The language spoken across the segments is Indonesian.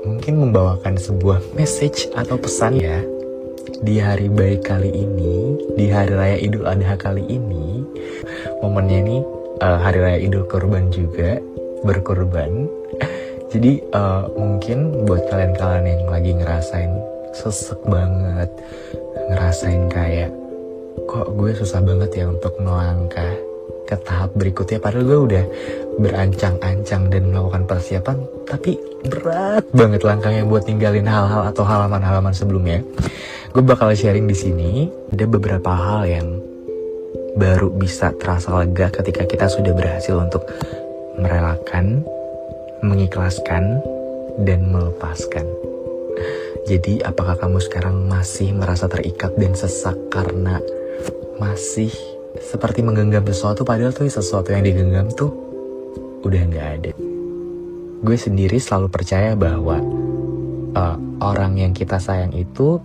mungkin membawakan sebuah message atau pesan ya. Di hari baik kali ini, di hari raya Idul Adha kali ini, momennya nih hari raya Idul Kurban juga, berkurban. Jadi mungkin buat kalian-kalian yang lagi ngerasain sesek banget, ngerasain kayak kok gue susah banget ya untuk melangkah ke tahap berikutnya, padahal gue udah berancang-ancang dan melakukan persiapan, tapi berat banget langkahnya buat ninggalin hal-hal atau halaman-halaman sebelumnya. Gue bakal sharing di sini ada beberapa hal yang baru bisa terasa lega ketika kita sudah berhasil untuk merelakan, mengikhlaskan, dan melepaskan. Jadi apakah kamu sekarang masih merasa terikat dan sesak karena masih seperti menggenggam sesuatu, padahal tuh sesuatu yang digenggam tuh udah gak ada. Gue sendiri selalu percaya bahwa orang yang kita sayang itu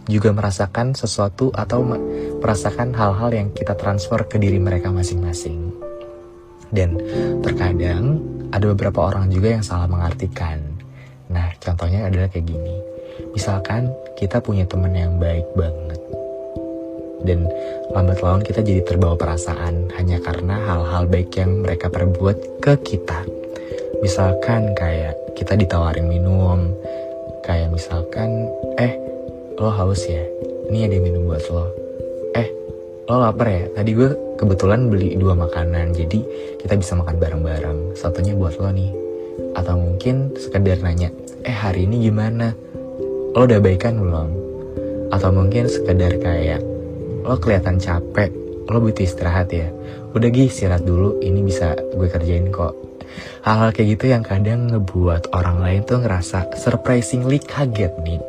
juga merasakan sesuatu atau merasakan hal-hal yang kita transfer ke diri mereka masing-masing. Dan terkadang ada beberapa orang juga yang salah mengartikan. Nah, contohnya adalah kayak gini. Misalkan kita punya teman yang baik banget, dan lambat laun kita jadi terbawa perasaan hanya karena hal-hal baik yang mereka perbuat ke kita. Misalkan kayak kita ditawarin minum, kayak misalkan lo haus ya, ini ada minum buat lo. Lo lapar ya, tadi gue kebetulan beli 2 makanan, jadi kita bisa makan bareng-bareng, satunya buat lo nih. Atau mungkin sekedar nanya, hari ini gimana? Lo udah baikan belum? Atau mungkin sekedar kayak, lo kelihatan capek, lo butuh istirahat ya, udah istirahat dulu, ini bisa gue kerjain kok. Hal-hal kayak gitu yang kadang ngebuat orang lain tuh ngerasa surprisingly kaget nih,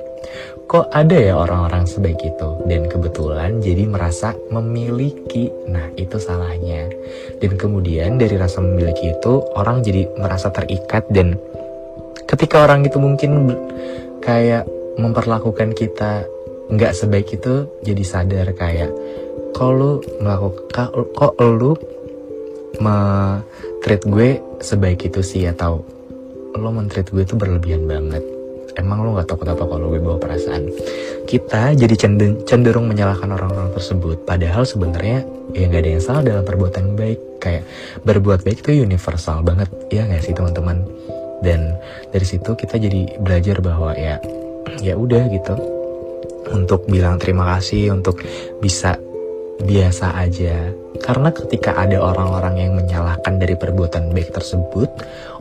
kok ada ya orang-orang sebaik itu, dan kebetulan jadi merasa memiliki. Nah, itu salahnya. Dan kemudian dari rasa memiliki itu orang jadi merasa terikat, dan ketika orang itu mungkin kayak memperlakukan kita nggak sebaik itu, jadi sadar kayak kok lu treat gue sebaik itu sih, atau lo men-treat gue tuh berlebihan banget. Emang lo gak takut apa kalau gue bawa perasaan? Kita jadi cenderung menyalahkan orang-orang tersebut, padahal sebenarnya ya gak ada yang salah dalam perbuatan baik. Kayak berbuat baik itu universal banget, ya gak sih teman-teman? Dan dari situ kita jadi belajar bahwa ya udah gitu, untuk bilang terima kasih, untuk bisa biasa aja. Karena ketika ada orang-orang yang menyalahkan dari perbuatan baik tersebut,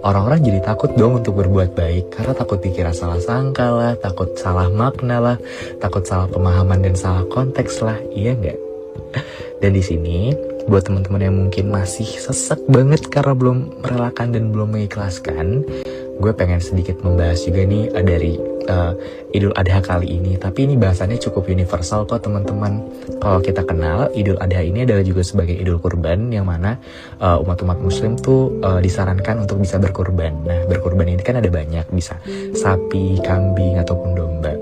orang-orang jadi takut dong untuk berbuat baik, karena takut dikira salah sangka lah, takut salah makna lah, takut salah pemahaman dan salah konteks lah, iya nggak? Dan di sini buat teman-teman yang mungkin masih sesek banget karena belum merelakan dan belum mengikhlaskan, gue pengen sedikit membahas juga nih dari Idul Adha kali ini. Tapi ini bahasannya cukup universal kok teman-teman. Kalau kita kenal, Idul Adha ini adalah juga sebagai Idul Kurban, yang mana umat-umat muslim tuh disarankan untuk bisa berkurban. Nah, berkurban ini kan ada banyak, bisa sapi, kambing, ataupun domba.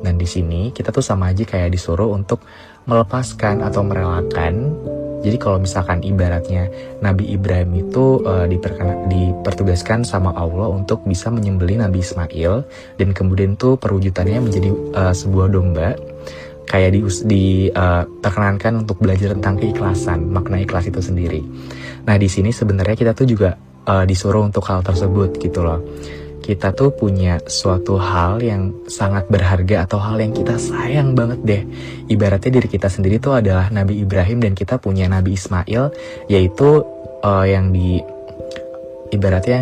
Dan di sini kita tuh sama aja kayak disuruh untuk melepaskan atau merelakan. Jadi kalau misalkan ibaratnya Nabi Ibrahim itu dipertugaskan sama Allah untuk bisa menyembelih Nabi Ismail, dan kemudian tuh perwujudannya menjadi sebuah domba, kayak diperkenankan untuk belajar tentang keikhlasan, makna ikhlas itu sendiri. Nah, di sini sebenarnya kita tuh juga disuruh untuk hal tersebut gitu loh. Kita tuh punya suatu hal yang sangat berharga atau hal yang kita sayang banget deh. Ibaratnya diri kita sendiri tuh adalah Nabi Ibrahim, dan kita punya Nabi Ismail, yaitu yang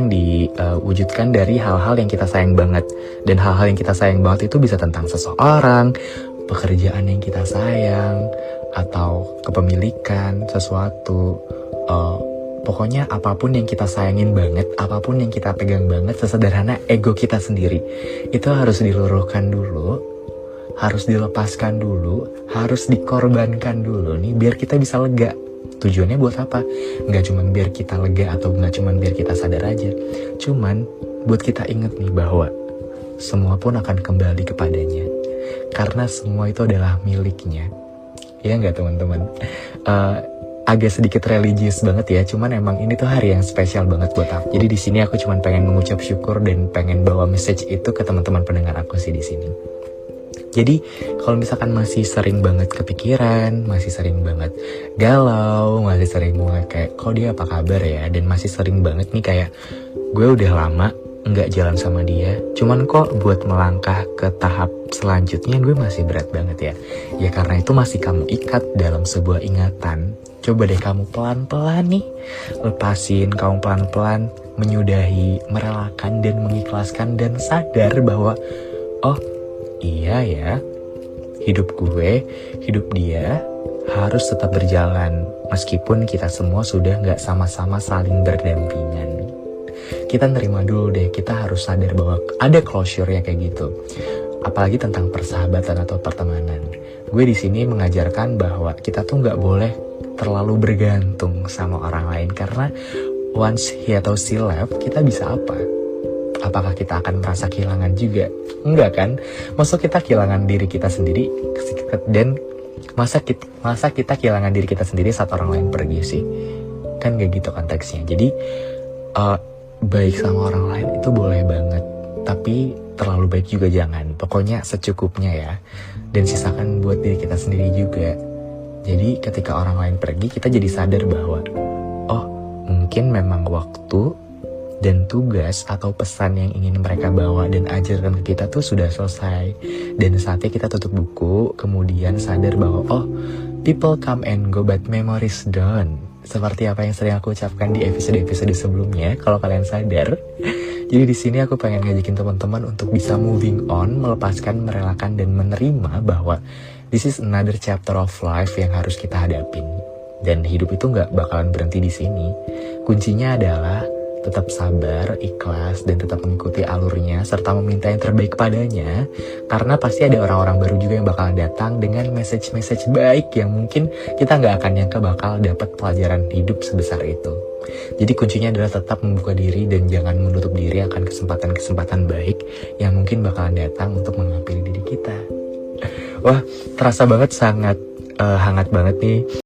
diwujudkan dari hal-hal yang kita sayang banget. Dan hal-hal yang kita sayang banget itu bisa tentang seseorang, pekerjaan yang kita sayang, atau kepemilikan sesuatu. Pokoknya apapun yang kita sayangin banget, apapun yang kita pegang banget, sesederhana ego kita sendiri, itu harus diluruhkan dulu, harus dilepaskan dulu, harus dikorbankan dulu nih, biar kita bisa lega. Tujuannya buat apa? Nggak cuma biar kita lega, atau nggak cuma biar kita sadar aja, cuman buat kita inget nih bahwa semua pun akan kembali kepadanya, karena semua itu adalah miliknya. Ya nggak teman-teman? agak sedikit religius banget ya, cuman emang ini tuh hari yang spesial banget buat aku. Jadi di sini aku cuman pengen mengucap syukur dan pengen bawa message itu ke teman-teman pendengar aku sih di sini. Jadi kalau misalkan masih sering banget kepikiran, masih sering banget galau, masih sering banget kayak kok dia apa kabar ya, dan masih sering banget nih kayak gue udah lama nggak jalan sama dia, cuman kok buat melangkah ke tahap selanjutnya gue masih berat banget ya. Ya karena itu masih kamu ikat dalam sebuah ingatan. Coba deh kamu pelan-pelan nih lepasin, kamu pelan-pelan menyudahi, merelakan dan mengikhlaskan dan sadar bahwa oh iya ya, hidup gue, hidup dia harus tetap berjalan meskipun kita semua sudah nggak sama-sama saling berdampingan. Kita nerima dulu deh, kita harus sadar bahwa ada closure-nya kayak gitu. Apalagi tentang persahabatan atau pertemanan. Gue di sini mengajarkan bahwa kita tuh nggak boleh terlalu bergantung sama orang lain, karena once he atau she left, kita bisa apa? Apakah kita akan merasa kehilangan juga? Enggak kan? Maksud kita kehilangan diri kita sendiri, dan masa kita kehilangan diri kita sendiri saat orang lain pergi sih? Kan gak gitu konteksnya. Jadi baik sama orang lain itu boleh banget, tapi terlalu baik juga jangan. Pokoknya secukupnya ya. Dan sisakan buat diri kita sendiri juga. Jadi ketika orang lain pergi, kita jadi sadar bahwa oh mungkin memang waktu dan tugas atau pesan yang ingin mereka bawa dan ajarkan ke kita tuh sudah selesai. Dan saatnya kita tutup buku, kemudian sadar bahwa oh people come and go but memories don't. Seperti apa yang sering aku ucapkan di episode-episode sebelumnya, kalau kalian sadar. Jadi di sini aku pengen ngajakin teman-teman untuk bisa moving on, melepaskan, merelakan, dan menerima bahwa this is another chapter of life yang harus kita hadapin. Dan hidup itu nggak bakalan berhenti di sini. Kuncinya adalah tetap sabar, ikhlas, dan tetap mengikuti alurnya, serta meminta yang terbaik padanya, karena pasti ada orang-orang baru juga yang bakalan datang dengan message-message baik yang mungkin kita nggak akan nyangka bakal dapat pelajaran hidup sebesar itu. Jadi kuncinya adalah tetap membuka diri dan jangan menutup diri akan kesempatan-kesempatan baik yang mungkin bakalan datang untuk menghampiri diri kita. Wah, terasa banget sangat hangat banget nih